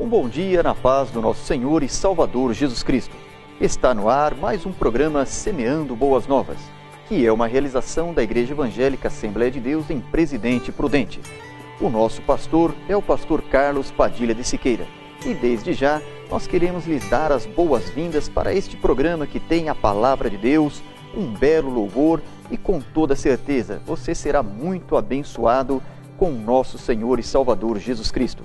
Um bom dia na paz do nosso Senhor e Salvador Jesus Cristo. Está no ar mais um programa Semeando Boas Novas, que é uma realização da Igreja Evangélica Assembleia de Deus em Presidente Prudente. O nosso pastor é o pastor Carlos Padilha de Siqueira. E desde já, nós queremos lhes dar as boas-vindas para este programa que tem a Palavra de Deus, um belo louvor e com toda certeza você será muito abençoado com o nosso Senhor e Salvador Jesus Cristo.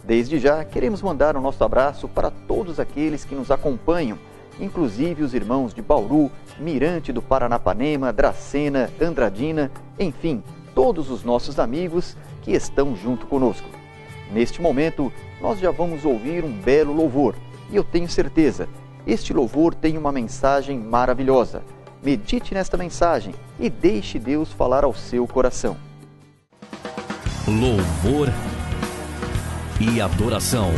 Desde já, queremos mandar o nosso abraço para todos aqueles que nos acompanham, inclusive os irmãos de Bauru, Mirante do Paranapanema, Dracena, Andradina, enfim, todos os nossos amigos que estão junto conosco. Neste momento, nós já vamos ouvir um belo louvor, e eu tenho certeza, este louvor tem uma mensagem maravilhosa. Medite nesta mensagem e deixe Deus falar ao seu coração. Louvor e adoração.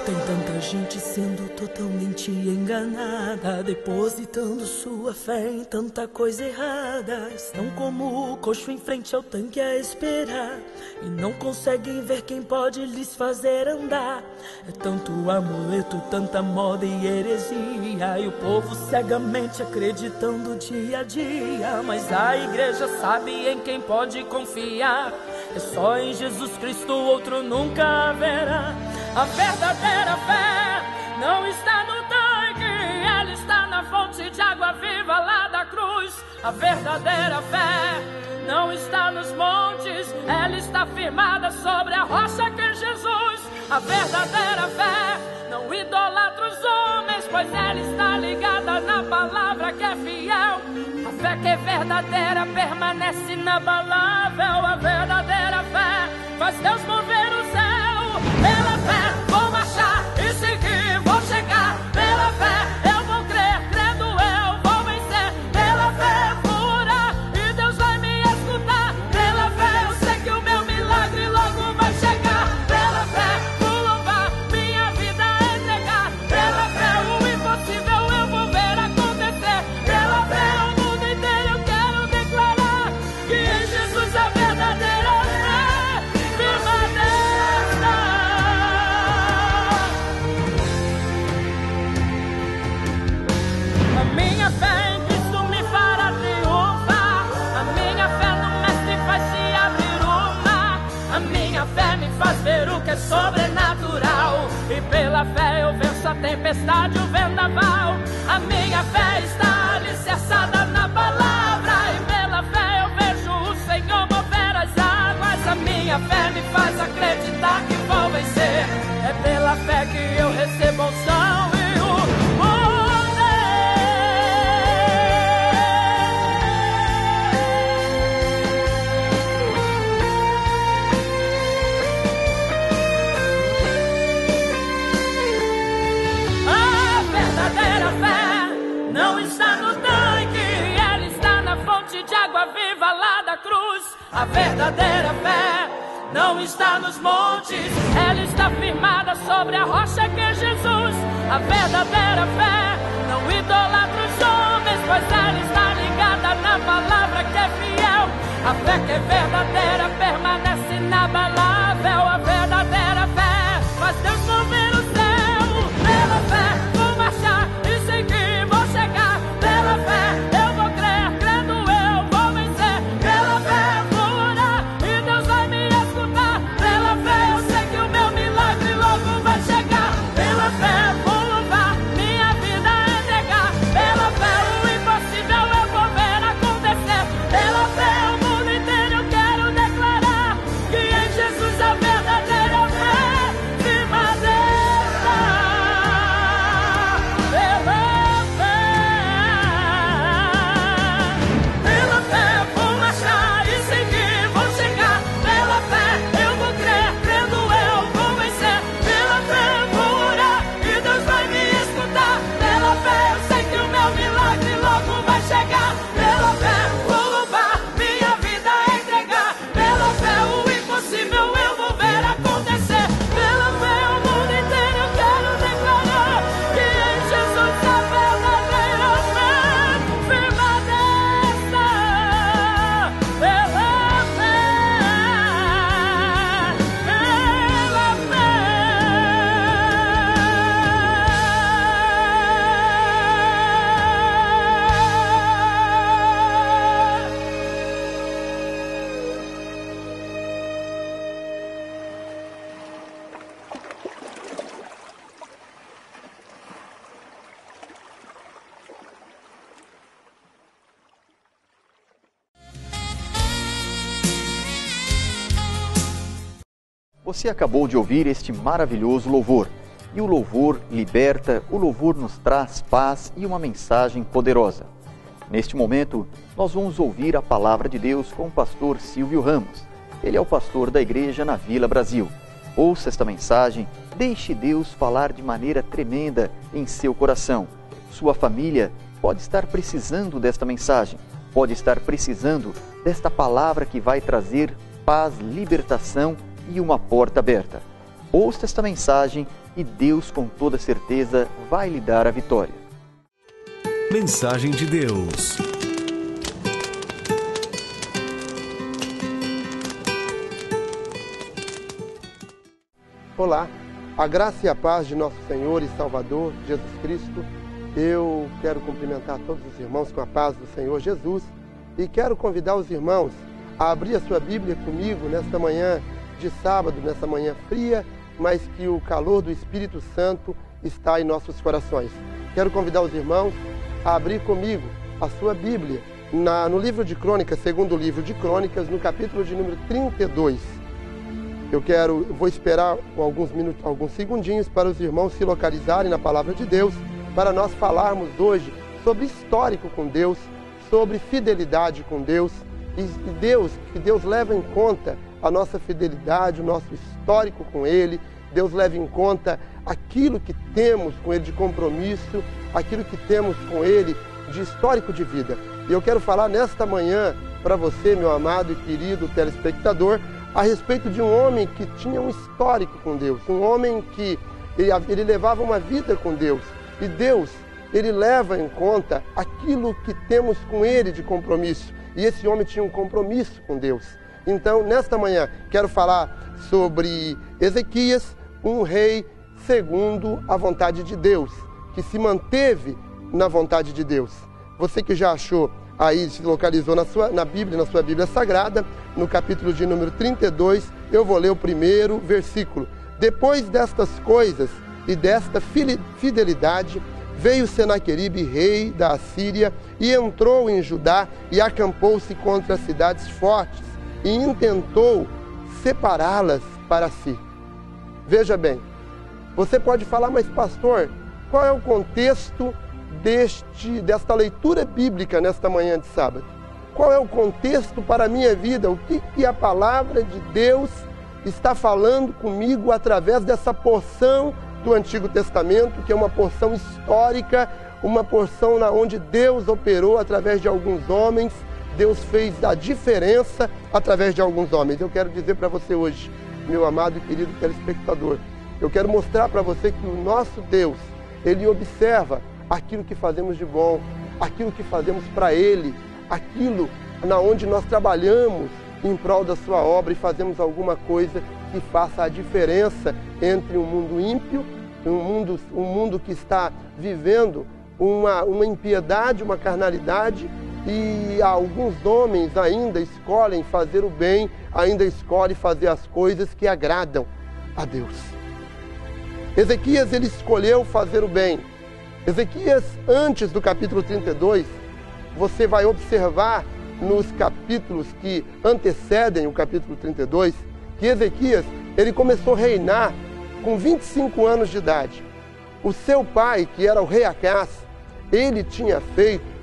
Tem tanta gente sendo totalmente enganada, depositando sua fé em tanta coisa errada. Estão como o coxo em frente ao tanque a esperar, e não conseguem ver quem pode lhes fazer andar. É tanto amuleto, tanta moda e heresia, e o povo cegamente acreditando dia a dia. Mas a igreja sabe em quem pode confiar, é só em Jesus Cristo, outro nunca haverá. A verdadeira fé não está no tanque, ela está na fonte de água viva lá da cruz. A verdadeira fé não está nos montes, ela está firmada sobre a rocha que é Jesus. A verdadeira fé não idolatra os homens, pois ela está ligada na palavra que é fiel. A fé que é verdadeira permanece inabalável. A verdadeira fé faz Deus mover o céu. Pela fé vou marchar e seguir, vou chegar. Pela fé eu vou crer, crendo eu vou vencer. Pela fé vou orar e Deus vai me escutar. Pela fé eu sei que o meu milagre logo vai chegar. Pela fé vou louvar, minha vida entregar. Pela fé o impossível eu vou ver acontecer. Pela fé ao mundo inteiro eu quero declarar que em Jesus a verdadeira fé permanece. A minha fé em Cristo me fará triunfar. A minha fé no Mestre faz se abrir o mar. A minha fé me faz ver o que é sobrenatural, e pela fé eu venço a tempestade, o vendaval. A minha fé está alicerçada na palavra, e pela fé eu vejo o Senhor mover as águas. A minha fé me faz acreditar que vou vencer. É pela fé que eu recebo a unção e o poder. A verdadeira fé não está no tanque, ela está na fonte de água viva lá da cruz. A verdadeira fé não está nos montes, ela está firmada sobre a rocha que é Jesus. A verdadeira fé não idolatra os homens, pois ela está ligada na palavra que é fiel. A fé que é verdadeira permanece inabalável. A verdadeira fé faz Deus mover o céu. Pela fé vou marchar e seguir, vou chegar. Pela fé eu vou crer, crendo eu vou vencer. Pela fé vou orar e Deus vai me escutar. Pela fé eu sei que o meu milagre logo vai chegar. Pela fé vou louvar, minha vida entregar. Pela fé o impossível eu vou ver acontecer. Pela fé o mundo inteiro eu quero declarar que em Jesus Você acabou de ouvir este maravilhoso louvor. E o louvor liberta, o louvor nos traz paz e uma mensagem poderosa. Neste momento, nós vamos ouvir a palavra de Deus com o pastor Silvio Ramos. Ele é o pastor da igreja na Vila Brasil. Ouça esta mensagem, deixe Deus falar de maneira tremenda em seu coração. Sua família pode estar precisando desta mensagem, pode estar precisando desta palavra que vai trazer paz, libertação e uma porta aberta. Ouça esta mensagem e Deus, com toda certeza, vai lhe dar a vitória. Mensagem de Deus. Olá, a graça e a paz de nosso Senhor e Salvador, Jesus Cristo. Eu quero cumprimentar todos os irmãos com a paz do Senhor Jesus e quero convidar os irmãos a abrir a sua Bíblia comigo nesta manhã de sábado, nessa manhã fria, mas que o calor do Espírito Santo está em nossos corações. Quero convidar os irmãos a abrir comigo a sua Bíblia no livro de Crônicas, segundo livro de Crônicas, no capítulo de número 32. Eu vou esperar alguns segundinhos para os irmãos se localizarem na palavra de Deus, para nós falarmos hoje sobre histórico com Deus, sobre fidelidade com Deus, que Deus leva em conta a nossa fidelidade, o nosso histórico com Ele. Deus leva em conta aquilo que temos com Ele de compromisso, aquilo que temos com Ele de histórico de vida. E eu quero falar nesta manhã para você, meu amado e querido telespectador, a respeito de um homem que tinha um histórico com Deus, um homem que ele levava uma vida com Deus. E Deus, Ele leva em conta aquilo que temos com Ele de compromisso. E esse homem tinha um compromisso com Deus. Então, nesta manhã, quero falar sobre Ezequias, um rei segundo a vontade de Deus, que se manteve na vontade de Deus. Você que já achou aí, se localizou na sua Bíblia Sagrada, no capítulo de número 32, eu vou ler o primeiro versículo. Depois destas coisas e desta fidelidade, veio Senaqueribe, rei da Assíria, e entrou em Judá e acampou-se contra as cidades fortes e intentou separá-las para si. Veja bem, você pode falar, mas pastor, qual é o contexto desta leitura bíblica nesta manhã de sábado? Qual é o contexto para a minha vida? O que a palavra de Deus está falando comigo através dessa porção do Antigo Testamento, que é uma porção histórica, uma porção onde Deus operou através de alguns homens, Deus fez a diferença através de alguns homens. Eu quero dizer para você hoje, meu amado e querido telespectador, eu quero mostrar para você que o nosso Deus, Ele observa aquilo que fazemos de bom, aquilo que fazemos para Ele, aquilo na onde nós trabalhamos em prol da sua obra e fazemos alguma coisa que faça a diferença entre um mundo ímpio, um mundo que está vivendo uma impiedade, uma carnalidade, e alguns homens ainda escolhem fazer o bem, ainda escolhem fazer as coisas que agradam a Deus. Ezequias, ele escolheu fazer o bem. Ezequias, antes do capítulo 32, você vai observar nos capítulos que antecedem o capítulo 32, que Ezequias, ele começou a reinar com 25 anos de idade. O seu pai, que era o rei Acás, ele tinha feito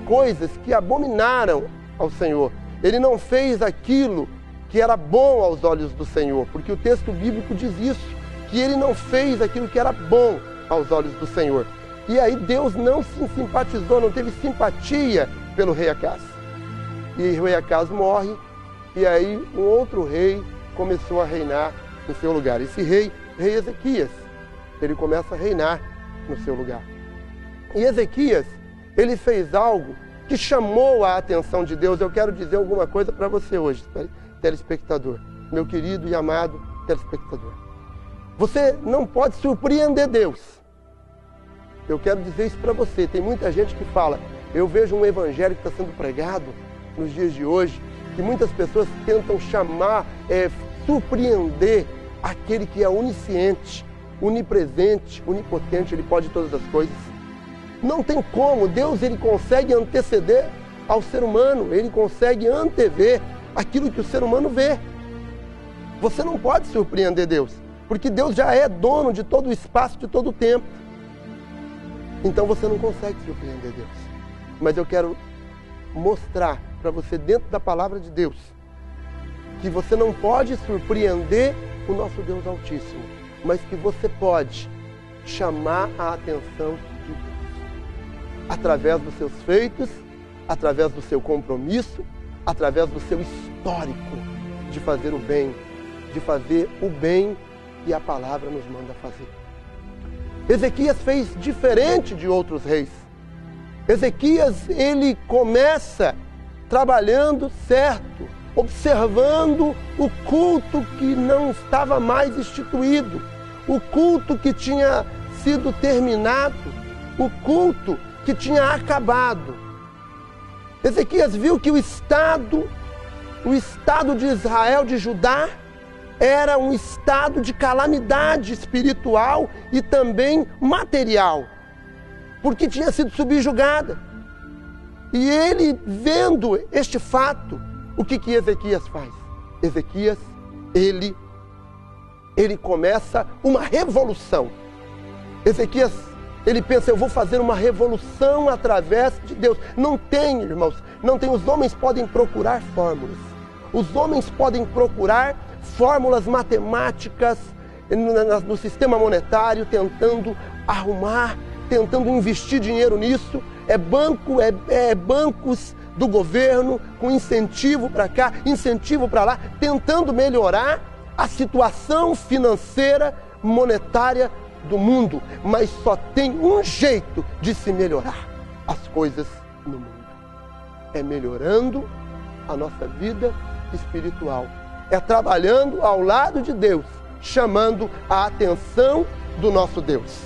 coisas que abominaram ao Senhor. Ele não fez aquilo que era bom aos olhos do Senhor, porque o texto bíblico diz isso, que ele não fez aquilo que era bom aos olhos do Senhor. E aí Deus não se simpatizou, não teve simpatia pelo rei Acás. E o rei Acás morre, e aí um outro rei começou a reinar no seu lugar. Esse rei Ezequias, ele começa a reinar no seu lugar. E Ezequias, ele fez algo que chamou a atenção de Deus. Eu quero dizer alguma coisa para você hoje, telespectador, meu querido e amado telespectador. Você não pode surpreender Deus. Eu quero dizer isso para você. Tem muita gente que fala, eu vejo um evangelho que está sendo pregado nos dias de hoje, que muitas pessoas tentam surpreender aquele que é onisciente, onipresente, onipotente, ele pode todas as coisas. Não tem como. Deus, ele consegue anteceder ao ser humano, ele consegue antever aquilo que o ser humano vê. Você não pode surpreender Deus, porque Deus já é dono de todo o espaço, de todo o tempo. Então você não consegue surpreender Deus. Mas eu quero mostrar para você, dentro da palavra de Deus, que você não pode surpreender o nosso Deus Altíssimo, mas que você pode chamar a atenção de Deus através dos seus feitos, através do seu compromisso, através do seu histórico de fazer o bem, que a palavra nos manda fazer. Ezequias fez diferente de outros reis. Ezequias, ele começa trabalhando certo, observando o culto que não estava mais instituído, o culto que tinha sido terminado, o culto que tinha acabado. Ezequias viu que o Estado de Israel, de Judá, era um estado de calamidade espiritual e também material, porque tinha sido subjugada. E ele, vendo este fato, o que Ezequias faz? Ezequias, ele começa uma revolução. Ezequias, ele pensa, eu vou fazer uma revolução através de Deus. Não tem, irmãos, não tem. Os homens podem procurar fórmulas. Os homens podem procurar fórmulas matemáticas no sistema monetário, tentando arrumar, tentando investir dinheiro nisso. É bancos do governo com incentivo para cá, incentivo para lá, tentando melhorar a situação financeira, monetária do mundo. Mas só tem um jeito de se melhorar as coisas no mundo. É melhorando a nossa vida espiritual. É trabalhando ao lado de Deus, chamando a atenção do nosso Deus.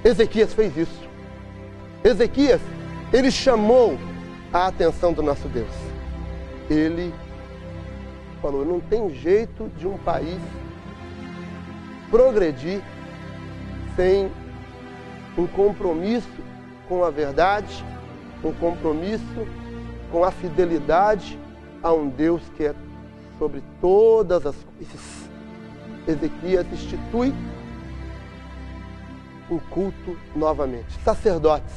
Ezequias fez isso. Ezequias, ele chamou a atenção do nosso Deus. Ele falou, não tem jeito de um país progredir sem um compromisso com a verdade, um compromisso com a fidelidade a um Deus que é sobre todas as coisas. Ezequias institui o culto novamente, sacerdotes.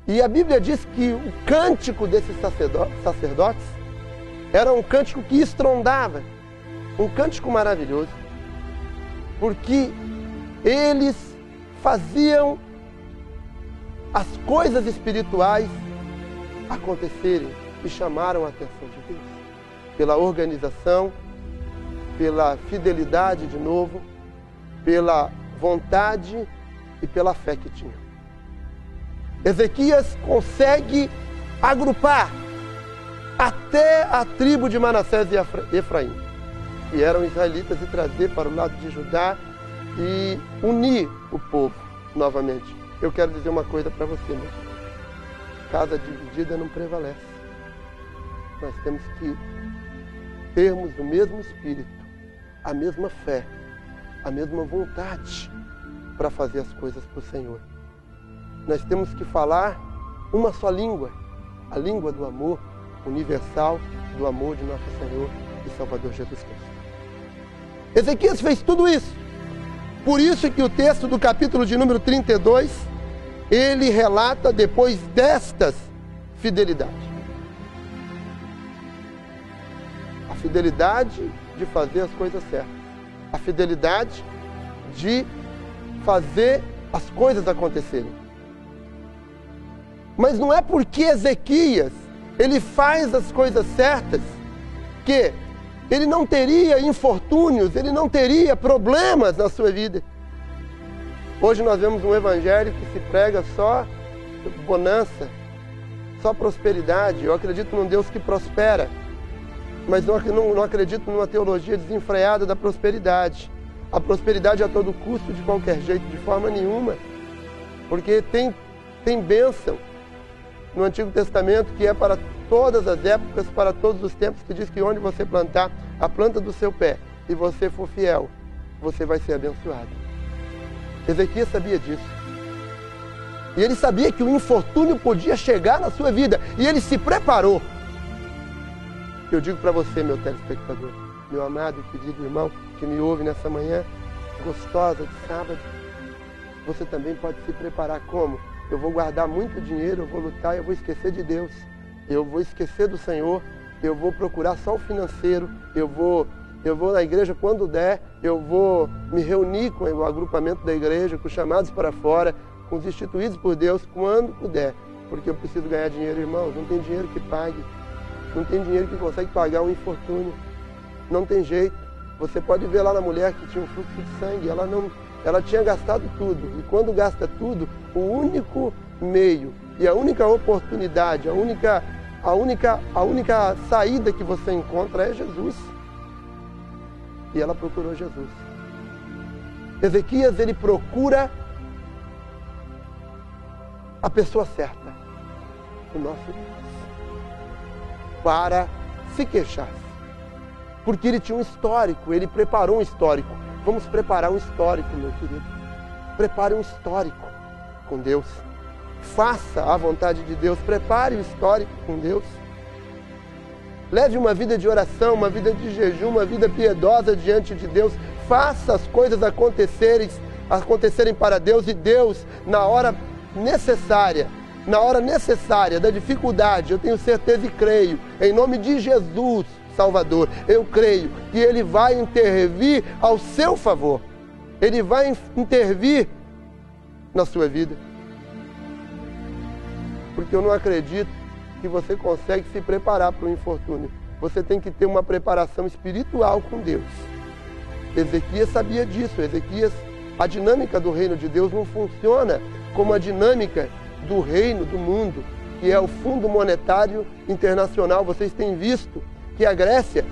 E a Bíblia diz que o cântico desses sacerdotes era um cântico que estrondava, um cântico maravilhoso, porque eles faziam as coisas espirituais acontecerem e chamaram a atenção de Deus. Pela organização, pela fidelidade de novo, pela vontade e pela fé que tinha. Ezequias consegue agrupar até a tribo de Manassés e Efraim, que eram israelitas, e trazer para o lado de Judá e unir o povo novamente. Eu quero dizer uma coisa para você, meu irmão. Casa dividida não prevalece. Nós temos que termos o mesmo espírito, a mesma fé, a mesma vontade para fazer as coisas para o Senhor. Nós temos que falar uma só língua, a língua do amor universal, do amor de nosso Senhor e Salvador Jesus Cristo. Ezequias fez tudo isso. Por isso que o texto do capítulo de número 32, ele relata depois destas fidelidades. A fidelidade de fazer as coisas certas. A fidelidade de fazer as coisas acontecerem. Mas não é porque Ezequias, ele faz as coisas certas, que ele não teria infortúnios, ele não teria problemas na sua vida. Hoje nós vemos um evangelho que se prega só bonança, só prosperidade. Eu acredito num Deus que prospera, mas não acredito numa teologia desenfreada da prosperidade. A prosperidade a todo custo, de qualquer jeito, de forma nenhuma. Porque tem bênção no Antigo Testamento que é para todas as épocas, para todos os tempos, que diz que onde você plantar a planta do seu pé e você for fiel, você vai ser abençoado. Ezequias sabia disso. E ele sabia que o infortúnio podia chegar na sua vida. E ele se preparou. Eu digo para você, meu telespectador, meu amado e querido irmão que me ouve nessa manhã gostosa de sábado, você também pode se preparar como? Eu vou guardar muito dinheiro, eu vou lutar, eu vou esquecer de Deus, eu vou esquecer do Senhor, eu vou procurar só o financeiro, eu vou na igreja quando der, eu vou me reunir com o agrupamento da igreja, com os chamados para fora, com os instituídos por Deus, quando puder, porque eu preciso ganhar dinheiro, irmãos, não tem dinheiro que pague, não tem dinheiro que consegue pagar um infortúnio, não tem jeito. Você pode ver lá na mulher que tinha um fluxo de sangue, ela tinha gastado tudo, e quando gasta tudo, o único meio e a única oportunidade, a única saída que você encontra é Jesus. E ela procurou Jesus. Ezequias, ele procura a pessoa certa, o nosso Deus, para se queixar. Porque ele tinha um histórico, ele preparou um histórico. Vamos preparar um histórico, meu querido. Prepare um histórico com Deus. Faça a vontade de Deus, prepare o histórico com Deus. Leve uma vida de oração, uma vida de jejum, uma vida piedosa diante de Deus. Faça as coisas acontecerem para Deus, e Deus, na hora necessária da dificuldade, eu tenho certeza e creio, em nome de Jesus, Salvador, eu creio que Ele vai intervir ao seu favor. Ele vai intervir na sua vida. Porque eu não acredito que você consegue se preparar para o infortúnio. Você tem que ter uma preparação espiritual com Deus. Ezequias sabia disso. A dinâmica do reino de Deus não funciona como a dinâmica do reino do mundo, que é o Fundo Monetário Internacional. Vocês têm visto que a Grécia,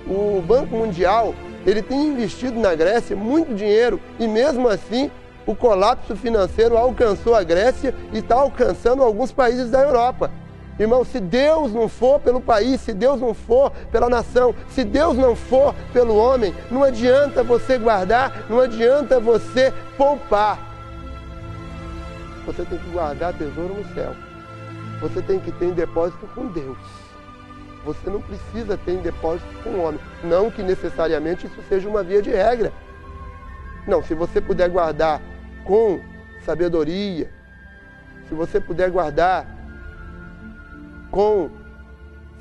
o Banco Mundial, ele tem investido na Grécia muito dinheiro, e mesmo assim o colapso financeiro alcançou a Grécia e está alcançando alguns países da Europa. Irmão, se Deus não for pelo país, se Deus não for pela nação, se Deus não for pelo homem, não adianta você guardar, não adianta você poupar. Você tem que guardar tesouro no céu. Você tem que ter em depósito com Deus. Você não precisa ter em depósito com o homem. Não que necessariamente isso seja uma via de regra. Não, se você puder guardar com sabedoria, se você puder guardar com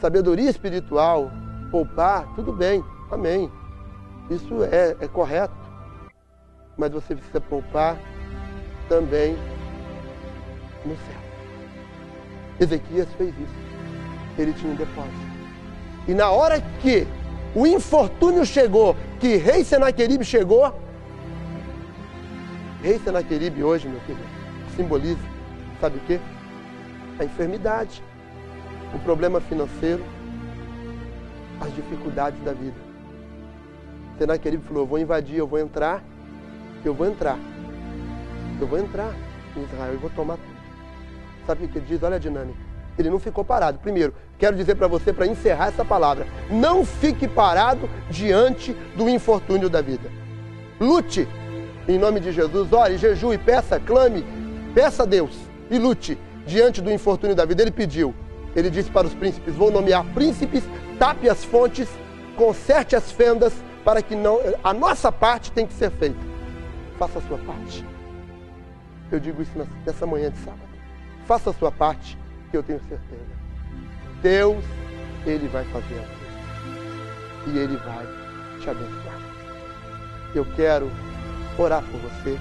sabedoria espiritual, poupar, tudo bem, amém. Isso é correto. Mas você precisa poupar também no céu. Ezequias fez isso. Ele tinha um depósito. E na hora que o infortúnio chegou, que rei Senaqueribe chegou, rei Senaqueribe hoje, meu filho, simboliza, sabe o quê? A enfermidade, o problema financeiro, as dificuldades da vida. Senaqueribe falou, eu vou invadir, eu vou entrar em Israel, eu vou tomar tudo. Sabe o que ele diz? Olha a dinâmica. Ele não ficou parado. Primeiro, quero dizer para você, para encerrar essa palavra, não fique parado diante do infortúnio da vida. Lute, em nome de Jesus, ore, jejue, peça, clame, peça a Deus e lute diante do infortúnio da vida. Ele pediu, ele disse para os príncipes, vou nomear príncipes, tape as fontes, conserte as fendas, para que não, a nossa parte tem que ser feita. Faça a sua parte. Eu digo isso nessa manhã de sábado. Faça a sua parte, que eu tenho certeza. Deus, Ele vai fazer a coisa. E Ele vai te abençoar. Eu quero orar por você.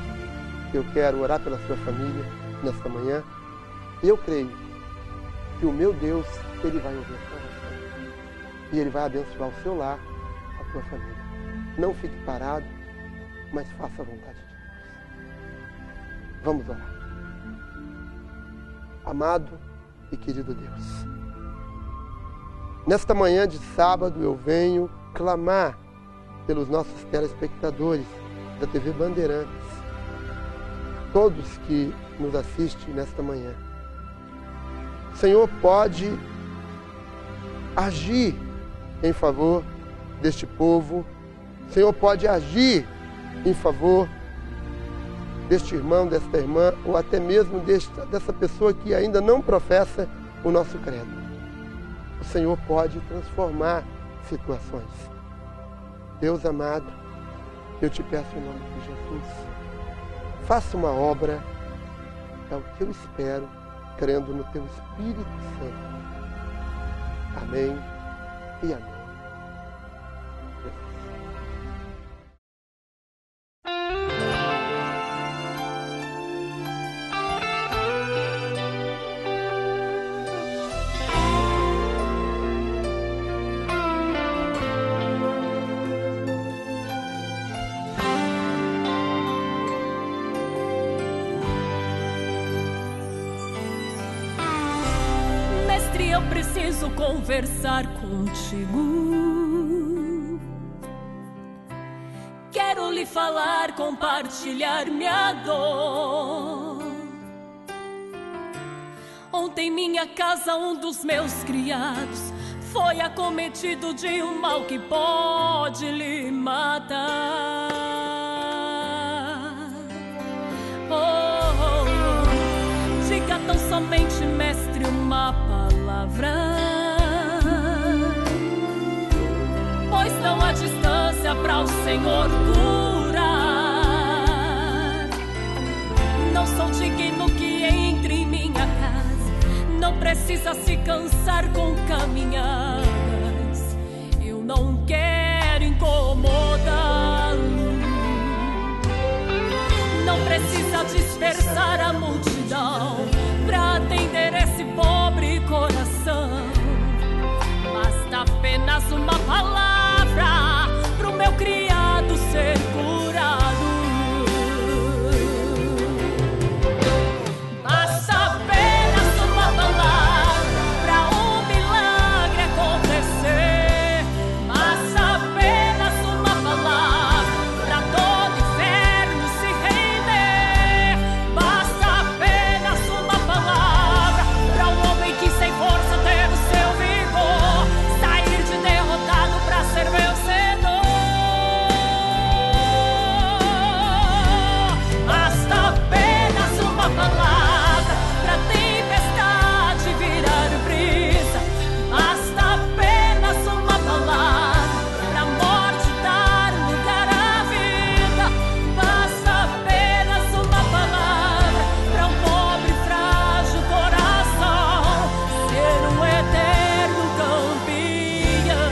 Eu quero orar pela sua família nesta manhã. E eu creio que o meu Deus, Ele vai ouvir a sua oração. E Ele vai abençoar o seu lar, a sua família. Não fique parado, mas faça a vontade de Deus. Vamos orar. Amado e querido Deus, nesta manhã de sábado eu venho clamar pelos nossos telespectadores da TV Bandeirantes, todos que nos assistem nesta manhã. O Senhor pode agir em favor deste povo, o Senhor pode agir em favor deste irmão, desta irmã, ou até mesmo dessa pessoa que ainda não professa o nosso credo. O Senhor pode transformar situações. Deus amado, eu te peço em nome de Jesus, faça uma obra, é o que eu espero, crendo no teu Espírito Santo. Amém e amém. Eu preciso conversar contigo. Quero lhe falar, compartilhar minha dor. Ontem em minha casa um dos meus criados foi acometido de um mal que pode lhe matar. Diga tão somente, mestre, uma palavra, pois não há distância para o Senhor curar. Não sou digno que entre em minha casa, não precisa se cansar com caminhadas. Eu não quero incomodá-lo, não precisa dispersar a multidão pra atender esse pobre coração. Basta apenas uma palavra pro meu criado ser curado. Basta apenas uma palavra pra um milagre acontecer. Basta apenas uma palavra pra todo inferno se render. Basta apenas uma palavra pra um homem que sem força ter o seu vigor, sair de derrotado pra ser vencedor. Basta apenas uma palavra pra tempestade virar brisa. Basta apenas uma palavra pra morte dar lugar à vida. Basta apenas uma palavra pra um pobre frágil coração ser um eterno campeão.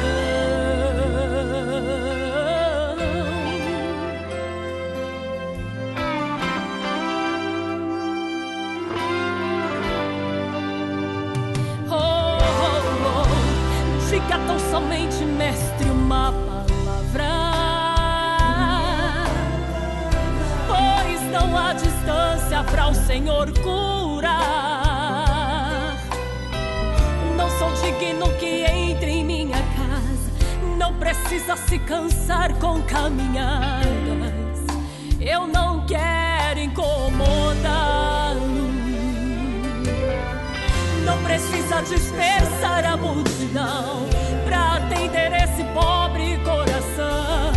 Diga tão somente, mestre, uma palavra, pois não há distância para o Senhor curar. Não sou digno que entre em minha casa, não precisa se cansar com caminhadas. Eu não quero incomodá-lo, não precisa dispersar a multidão pra atender esse pobre coração.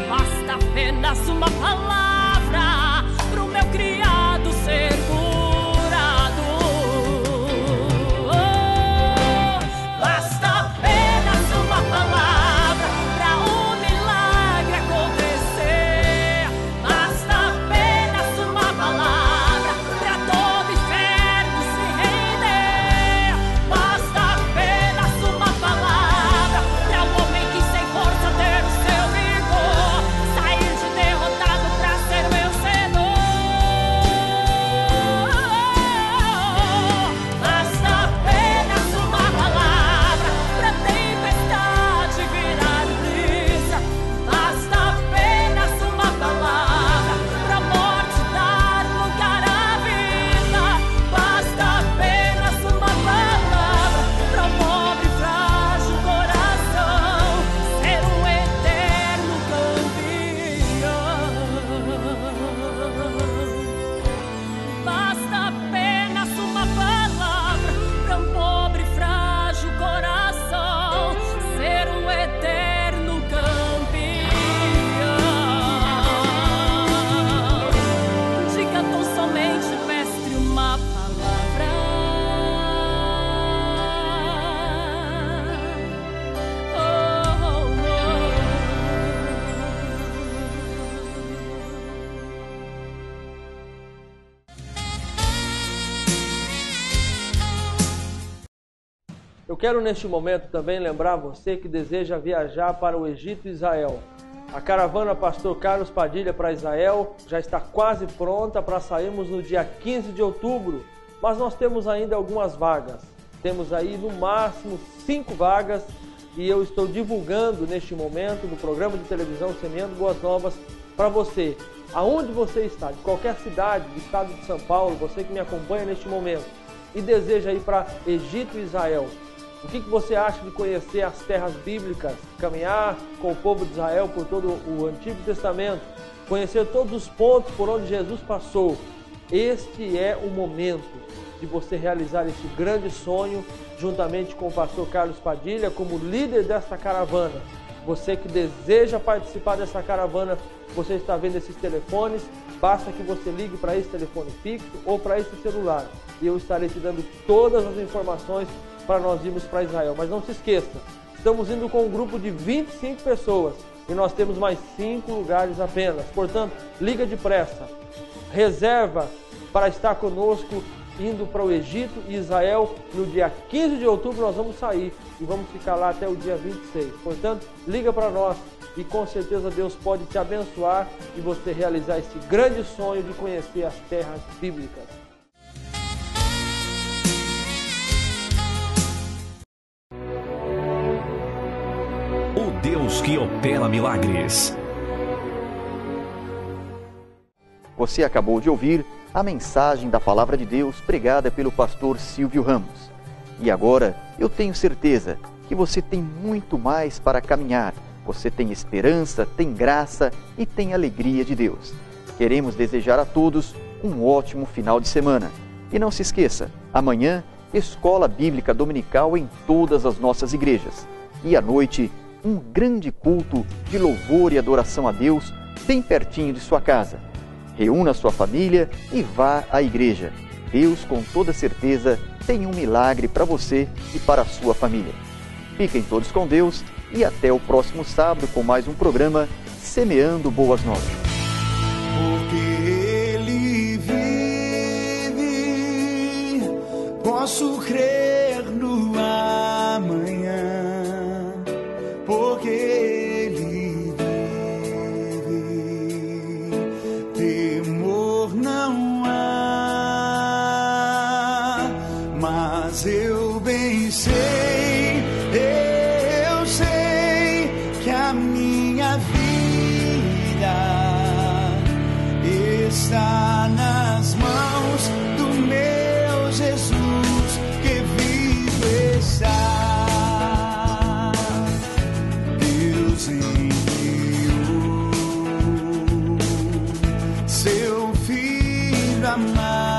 Basta apenas uma palavra pro meu criado ser curado. Basta apenas uma palavra pra um milagre acontecer. Basta apenas uma palavra pra todo inferno se render. Basta apenas uma palavra pra um homem quero neste momento também lembrar você que deseja viajar para o Egito e Israel. A caravana Pastor Carlos Padilha para Israel já está quase pronta para sairmos no dia 15 de outubro, mas nós temos ainda algumas vagas. Temos aí no máximo 5 vagas e eu estou divulgando neste momento no programa de televisão Semeando Boas Novas para você. Aonde você está, de qualquer cidade do estado de São Paulo, você que me acompanha neste momento e deseja ir para Egito e Israel. O que você acha de conhecer as terras bíblicas, caminhar com o povo de Israel por todo o Antigo Testamento, conhecer todos os pontos por onde Jesus passou? Este é o momento de você realizar este grande sonho juntamente com o pastor Carlos Padilha como líder desta caravana. Você que deseja participar dessa caravana, você está vendo esses telefones, basta que você ligue para esse telefone fixo ou para esse celular e eu estarei te dando todas as informações para nós irmos para Israel. Mas não se esqueça, estamos indo com um grupo de 25 pessoas e nós temos mais 5 lugares apenas. Portanto, liga depressa, reserva para estar conosco indo para o Egito e Israel. No dia 15 de outubro nós vamos sair e vamos ficar lá até o dia 26. Portanto, liga para nós e com certeza Deus pode te abençoar e você realizar esse grande sonho de conhecer as terras bíblicas. O Deus que opera milagres. Você acabou de ouvir a mensagem da Palavra de Deus pregada pelo pastor Silvio Ramos. E agora eu tenho certeza que você tem muito mais para caminhar. Você tem esperança, tem graça e tem alegria de Deus. Queremos desejar a todos um ótimo final de semana. E não se esqueça, amanhã, Escola Bíblica Dominical em todas as nossas igrejas. E à noite, um grande culto de louvor e adoração a Deus bem pertinho de sua casa. Reúna sua família e vá à igreja. Deus, com toda certeza, tem um milagre para você e para a sua família. Fiquem todos com Deus e até o próximo sábado com mais um programa Semeando Boas Novas. Porque Ele vive, posso crer no amanhã. Porque Ele vive, temor não há, mas eu bem sei, eu sei que a minha vida está nas mãos do meu Jesus que vivo está. Deus enviou seu Filho amado